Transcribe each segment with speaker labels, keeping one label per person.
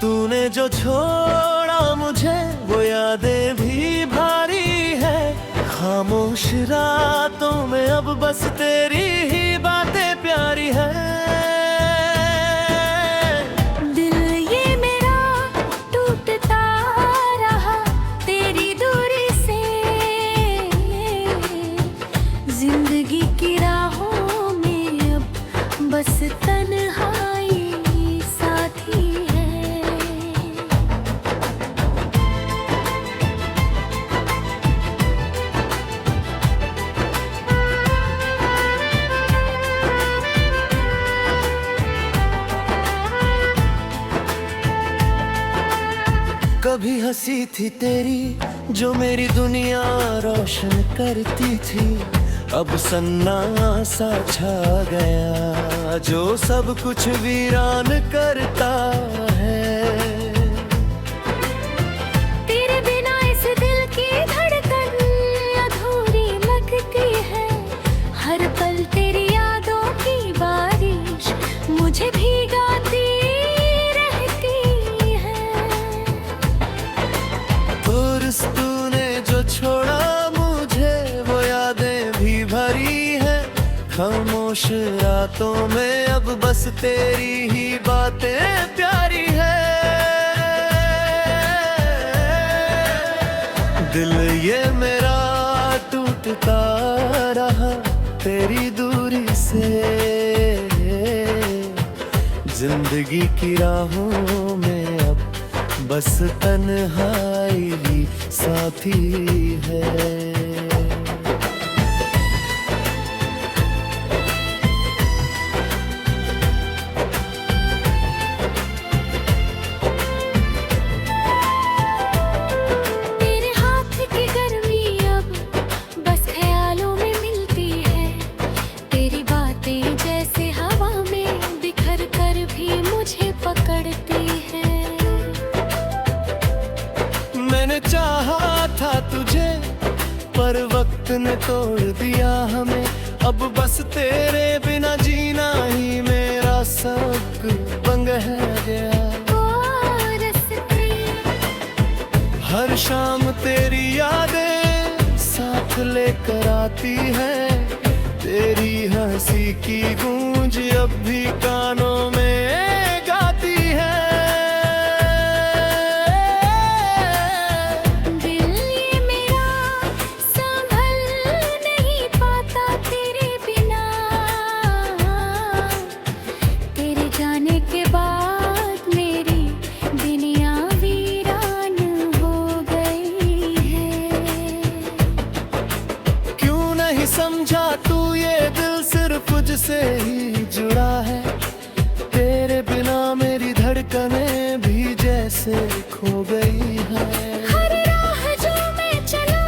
Speaker 1: तूने जो छोड़ा मुझे वो यादें भी भारी है। खामोश रातों में अब बस तेरी ही बातें प्यारी है।
Speaker 2: दिल ये मेरा टूटता रहा तेरी दूरी से, जिंदगी की राहों में अब बस तन्हाई साथी है।
Speaker 1: कभी हंसी थी तेरी जो मेरी दुनिया रोशन करती थी, अब सन्नाटा छा गया जो सब कुछ वीरान करता है।
Speaker 2: तेरे बिना इस दिल की धड़कन अधूरी लगती है। हर पल तेरी यादों की बारिश मुझे भीगाती रहती है।
Speaker 1: तूने जो छोड़ा मुझे वो यादें भी भरी है। खामोश रातों में अब बस तेरी ही बातें प्यारी है। दिल ये मेरा टूटता रहा तेरी दूरी से, जिंदगी की राहों में अब बस तन्हाई ही साथी है।
Speaker 2: तेरे हाथ की गर्मी अब बस ख्यालों में मिलती है। तेरी बातें जैसे हवा में बिखर कर भी मुझे पकड़ती है।
Speaker 1: मैंने चाहा था तुझे पर वक्त ने तोड़ दिया हमें। अब बस तेरे बिना जीना ही मेरा सबक बंग है गया। हर शाम तेरी यादें साथ लेकर आती है। तेरी हंसी की गूंज अब भी कानों में गाती है।
Speaker 2: दिल ये मेरा संभल नहीं पाता तेरे बिना। तेरे जाने के बाद मेरी दुनिया वीरान हो गई है।
Speaker 1: क्यों नहीं समझा तू ये दिल सिर्फ मुझसे ही जुड़ा है। तेरे बिना मेरी धड़कनें भी जैसे खो गई है।
Speaker 2: हर राह जो मैं चला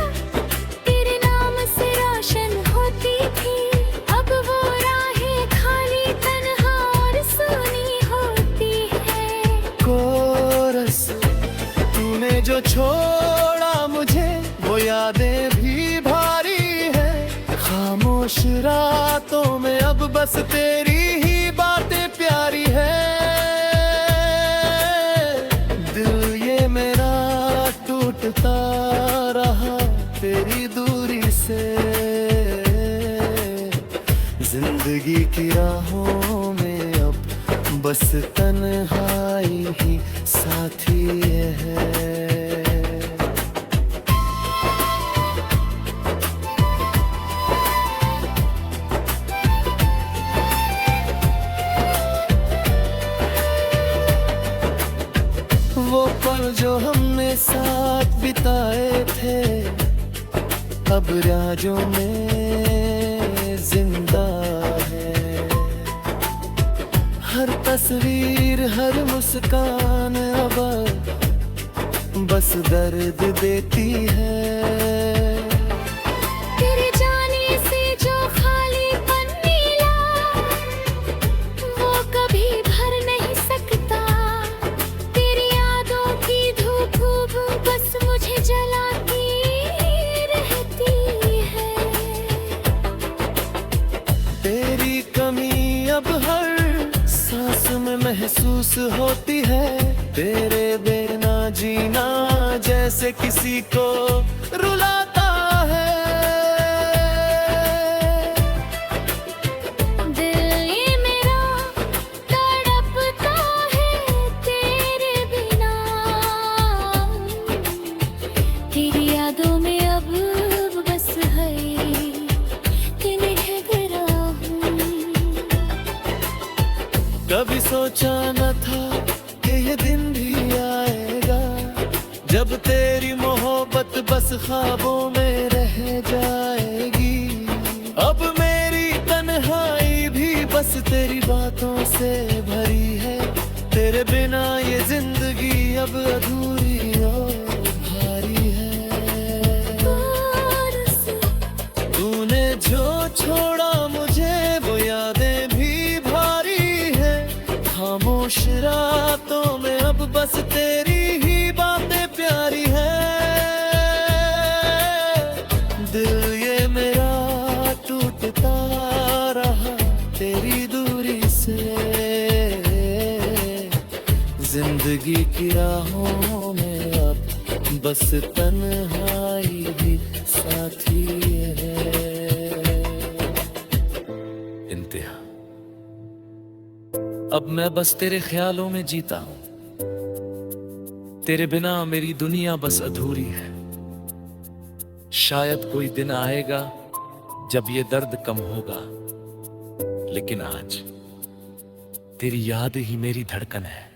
Speaker 2: तेरे नाम से रोशन होती थी। अब वो राहें खाली तन्हा और सुनी होती है।
Speaker 1: कोरस तूने जो छोड़ा मुझे वो यादें भी भारी है। खामोश रातों में अब बस तेरी ही बातें प्यारी है। दिल ये मेरा टूटता रहा तेरी दूरी से, जिंदगी की राहों में अब बस तन्हाई ही साथी है। वो पल जो हमने साथ बिताए थे अब राजों में जिंदा है। हर तस्वीर हर मुस्कान अब बस दर्द देती है।
Speaker 2: तेरे जाने से जो खालीपन मिला वो कभी भर नहीं सकता। तेरी यादों की धूप बस मुझे जलाती रहती है।
Speaker 1: तेरी कमी अब हर सांस में महसूस होती है। तेरे बिना जीना जैसे किसी को रुलाता है।
Speaker 2: दिल ये मेरा तड़पता है तेरे बिना, तेरी यादों में अब बस है कि ठहरा हूँ।
Speaker 1: कभी सोचा न था कि ये दिन भी आएगा जब तेरी मोहब्बत बस ख्वाबों में रह जाएगी। अब मेरी तन्हाई भी बस तेरी बातों से भरी है। तेरे बिना ये जिंदगी अब अधूरी और भारी है। तूने जो छोड़ा मुझे वो यादें भी भारी है। खामोश रातों में अब बस तेरी ही बातें प्यारी है। दिल ये मेरा टूटता रहा तेरी दूरी से। जिंदगी की राहों में अब बस तन्हाई भी साथी है। इंतहा। अब मैं बस तेरे ख्यालों में जीता हूं। तेरे बिना मेरी दुनिया बस अधूरी है। शायद कोई दिन आएगा जब ये दर्द कम होगा, लेकिन आज तेरी याद ही मेरी धड़कन है।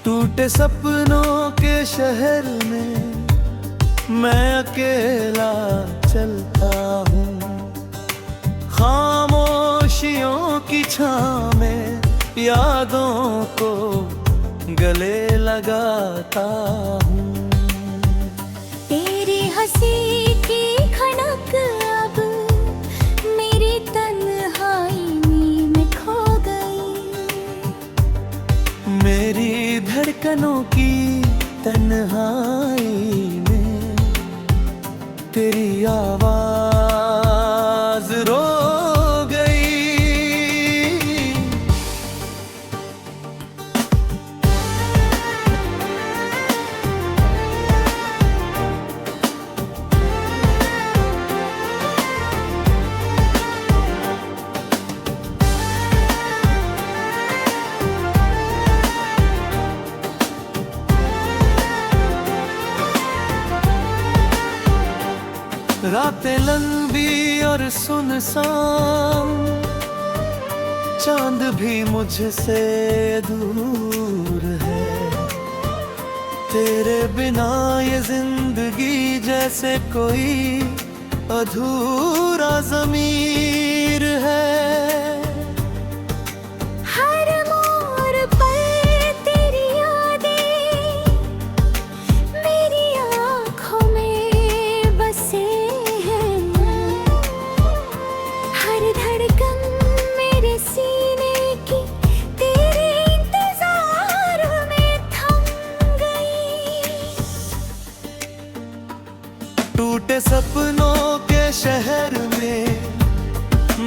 Speaker 1: टूटे सपनों के शहर में मैं अकेला चलता हूँ। खामोशियों की छां में यादों को गले लगाता हूँ।
Speaker 2: तेरी हंसी की खनक अब मेरी तन्हाई में खो गई।
Speaker 1: मेरी धड़कनों की तन्हाई में तेरी आवाज रो गई। रातें लंबी और सुनसान, चांद भी मुझसे दूर है। तेरे बिना ये जिंदगी जैसे कोई अधूरा ज़मीर है।
Speaker 2: हर मोड़ पर तेरी यादें मेरी आँखों में बसे हैं। हर धड़कन मेरे सीने की तेरे इंतजार में थम गई।
Speaker 1: टूटे सपनों के शहर में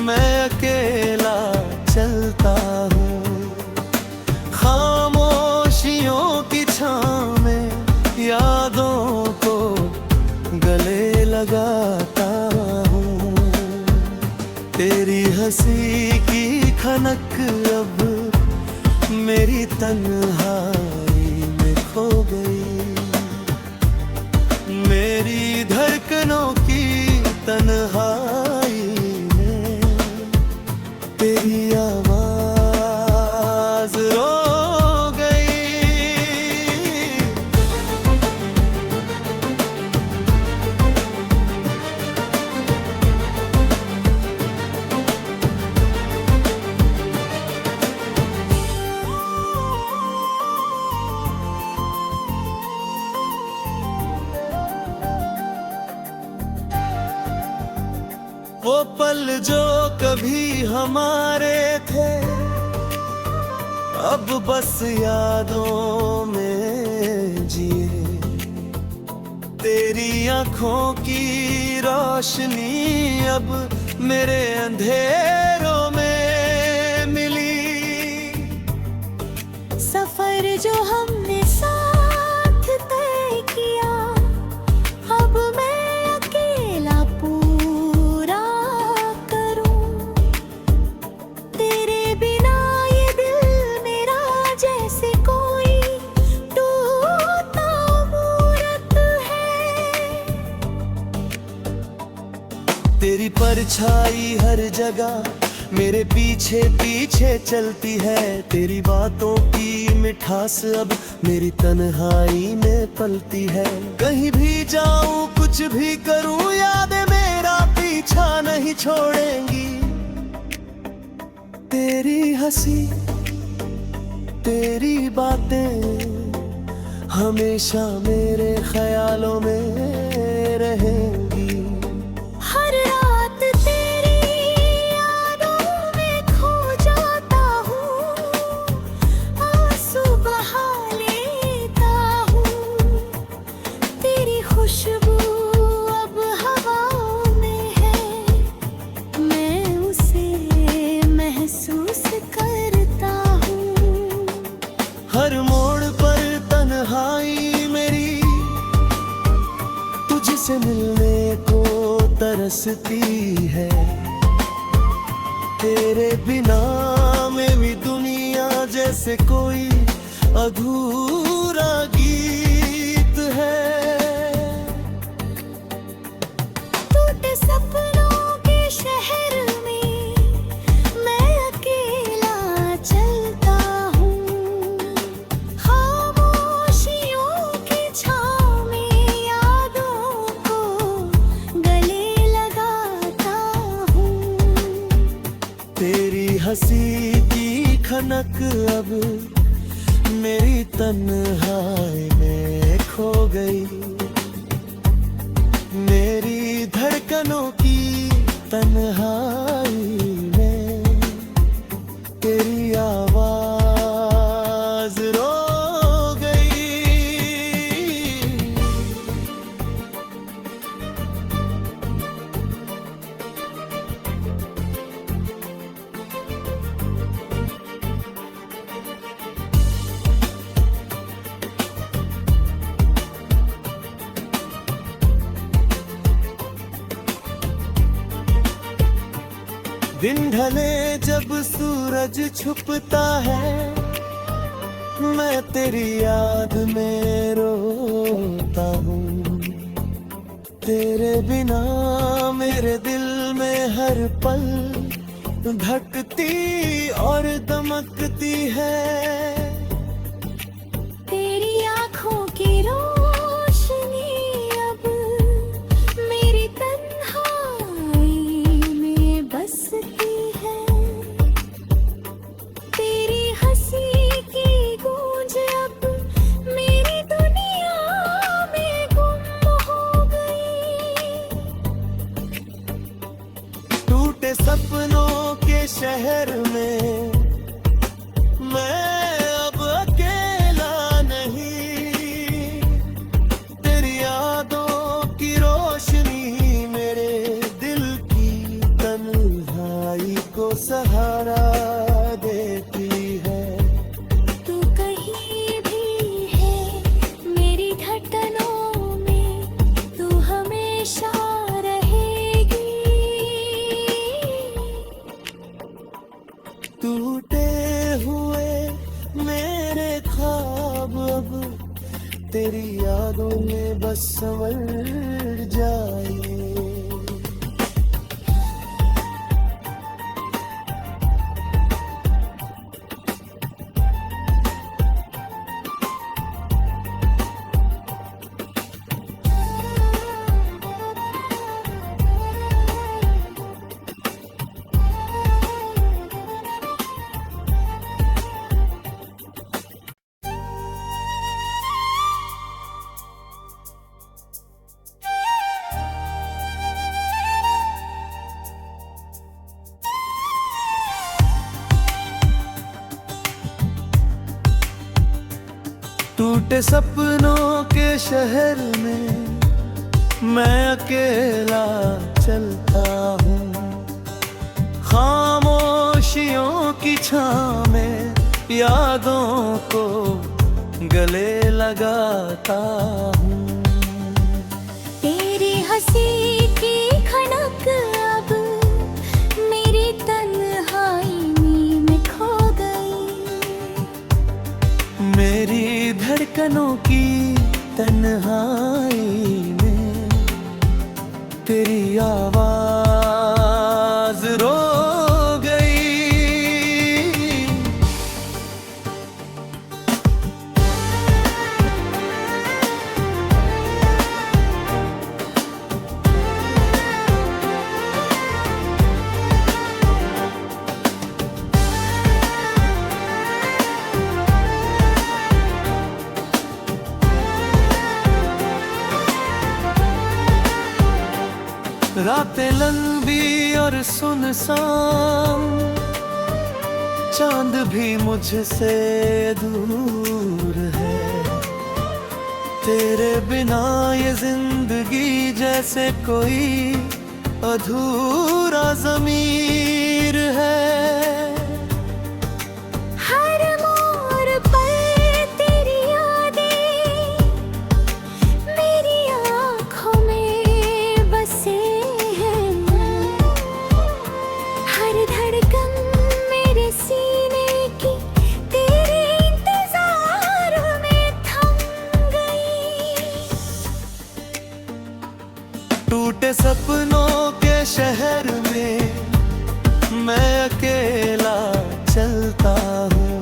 Speaker 1: मैं अकेला चलता हूँ। खामोशियों की छां में यादों को गले लगाता हूँ। तेरी हंसी की खनक अब मेरी तन्हाई में खो गई। मेरी धड़कनों की तन्हाई में तेरी आवाज रो गई। पल जो कभी हमारे थे अब बस यादों में जिए। तेरी आंखों की रोशनी अब मेरे अंधेरों में मिली।
Speaker 2: सफर जो हमने साथ तय किया अब मैं अकेला पूरा करूं। तेरे बिना ये दिल मेरा जैसे कोई टूटा मूरत है।
Speaker 1: तेरी परछाई हर जगह मेरे पीछे पीछे चलती है। तेरी बातों की मिठास अब मेरी तन्हाई में पलती है। कहीं भी जाऊं कुछ भी करूं यादें मेरा पीछा नहीं छोड़ेंगी। तेरी हंसी तेरी बातें हमेशा मेरे ख्यालों में रहेंगी।
Speaker 2: हर रात तेरी यादों में खो जाता हूँ, आंसू बहा लेता हूँ। तेरी खुशबू अब हवाओं में है, मैं उसे महसूस करता हूँ।
Speaker 1: हर मोड़ पर तन्हाई मेरी तुझसे मिलने को तरसती है। तेरे बिना में भी दुनिया जैसे कोई अधूरा गीत है।
Speaker 2: टूटे सपनों के शहर में मैं अकेला चलता हूँ। खामोशियों की छाँव में यादों को गले लगाता हूँ।
Speaker 1: तेरी हंसी की खनक अब मेरी तन्हाई में खो गई। मेरी धड़कनों की तन्हाई में तेरी आवाज रो गई। दिन ढले जब सूरज छुपता है मैं तेरी याद में रोता हूँ। तेरे बिना मेरे दिल में हर पल धड़कती और दमकती है।
Speaker 2: तेरी आँखों की रोशनी अब मेरी तन्हाई में बसती है। तेरी हंसी की गूंज अब मेरी दुनिया में गुम हो गई।
Speaker 1: टूटे सपनों के शहर में मैं अब अकेला नहीं। तेरी यादों की रोशनी मेरे दिल की तन्हाई को सहारा देती है।
Speaker 2: तू कहीं भी है मेरी धड़कनों में, तू हमेशा रहेगी।
Speaker 1: टूटे हुए मेरे ख्वाब अब तेरी यादों में बस संवर जाए। टूटे सपनों के शहर में मैं अकेला चलता हूँ, खामोशियों की छाँव में यादों को गले लगाता हूँ।
Speaker 2: तेरी हंसी की खनक अब मेरी तन्हाई में खो गई,
Speaker 1: मेरी धड़कनों की तन्हाई में तेरी आवाज रो गई। रातें लंबी और सुनसान, चांद भी मुझसे दूर है, तेरे बिना ये जिंदगी जैसे कोई अधूरा ज़मीर है।
Speaker 2: हर मोड़ पर तेरी यादें मेरी आँखों में बसे हैं, हर धड़कन मेरे सीने की तेरे इंतजार में थम गई।
Speaker 1: टूटे सपनों के शहर में मैं अकेला चलता हूँ,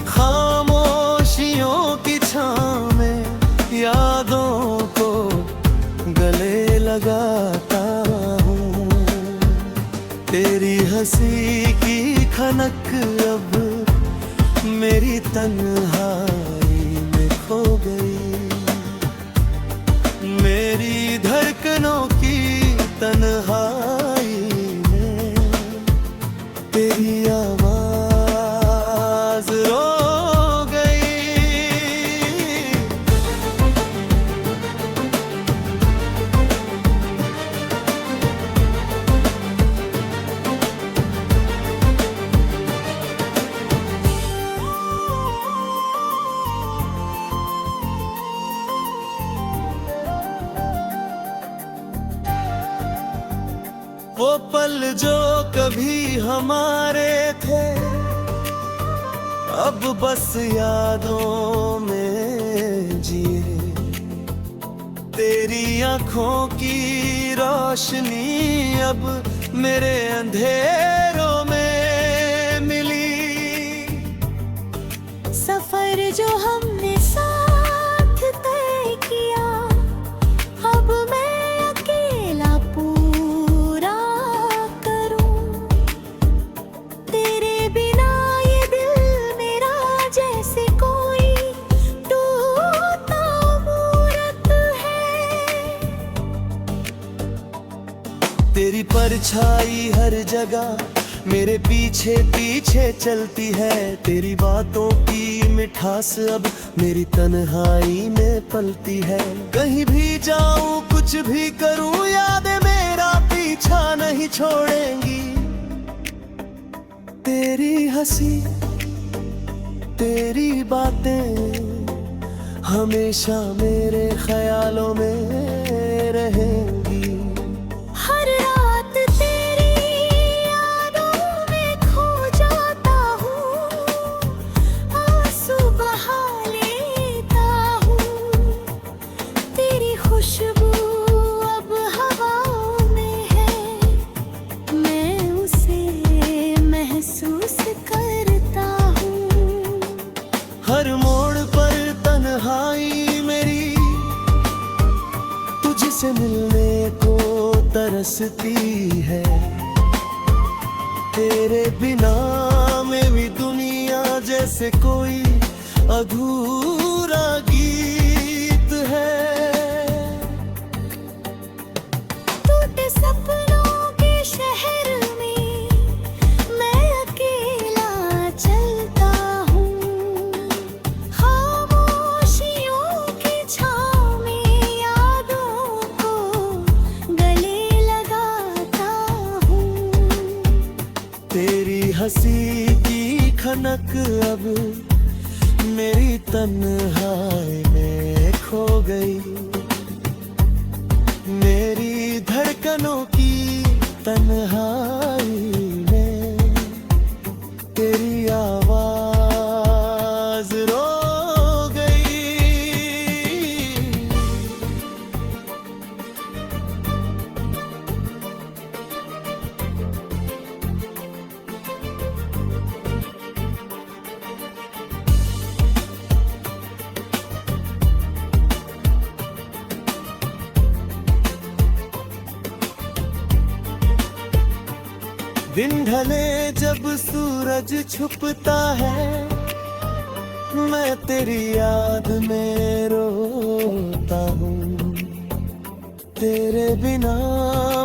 Speaker 1: खामोशियों की छाँव में यादों को गले लगाता हूँ। तेरी हंसी की खनक अब मेरी तन्हाई में खो गई, मेरी धड़कनों की तन्हाई में तेरी आवाज रो गई। वो पल जो कभी हमारे थे अब बस यादों में जिए, तेरी आंखों की रोशनी अब मेरे अंधेरों में मिली।
Speaker 2: सफर जो हमने साथ तय किया अब मैं अकेला पूरा करूं, तेरे बिना ये दिल मेरा जैसे कोई टूटा मूरत है।
Speaker 1: तेरी परछाई हर जगह मेरे पीछे पीछे चलती है, तेरी बातों की मिठास अब मेरी तन्हाई में पलती है। कहीं भी जाऊं कुछ भी करूं यादें मेरा पीछा नहीं छोड़ेंगी, तेरी हंसी तेरी बातें हमेशा मेरे ख्यालों में रहेंगी।
Speaker 2: हर रात तेरी यादों में खो जाता हूँ, आंसू बहा लेता हूँ, तेरी खुशबू अब हवाओं में है, मैं उसे महसूस करता हूँ।
Speaker 1: हर मोड़ पर तन्हाई मेरी तुझसे मिलने को तरसती है, तेरे बिना में भी दुनिया जैसे कोई अधूरा गीत है।
Speaker 2: टूटे सपनों के शहर में मैं अकेला चलता हूँ, खामोशियों
Speaker 1: रौनक अब मेरी तन्हाई में खो गई। मेरी धड़कनों की तन्हाई में तेरी आवाज रो गई। दिन ढले जब सूरज छुपता है, मैं तेरी याद में रोता हूँ। तेरे बिना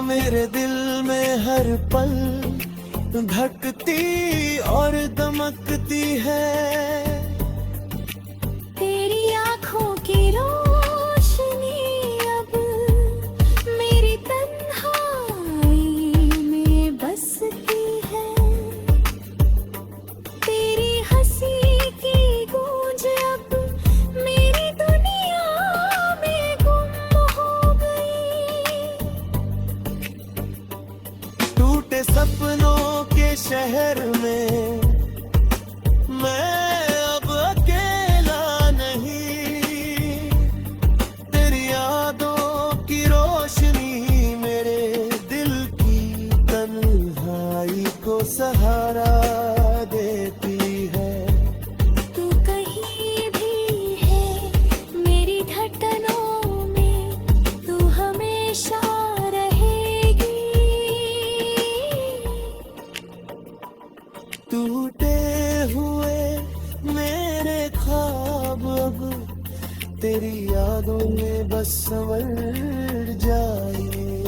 Speaker 1: मेरे दिल में हर पल धड़कती और दमकती है।
Speaker 2: तेरी आँखों की रोशनी अब मेरी तन्हाई में बसती है। तेरी हंसी की गूंज अब मेरी दुनिया में गुम हो गई।
Speaker 1: टूटे सपनों के शहर में मैं अब अकेला नहीं। तेरी यादों की रोशनी मेरे दिल की तन्हाई को सहारा देती है।
Speaker 2: तू कहीं भी है मेरी धड़कनों में, तू हमेशा रहेगी।
Speaker 1: टूटे हुए मेरे ख्वाब अब तेरी यादों में बस संवर जाए।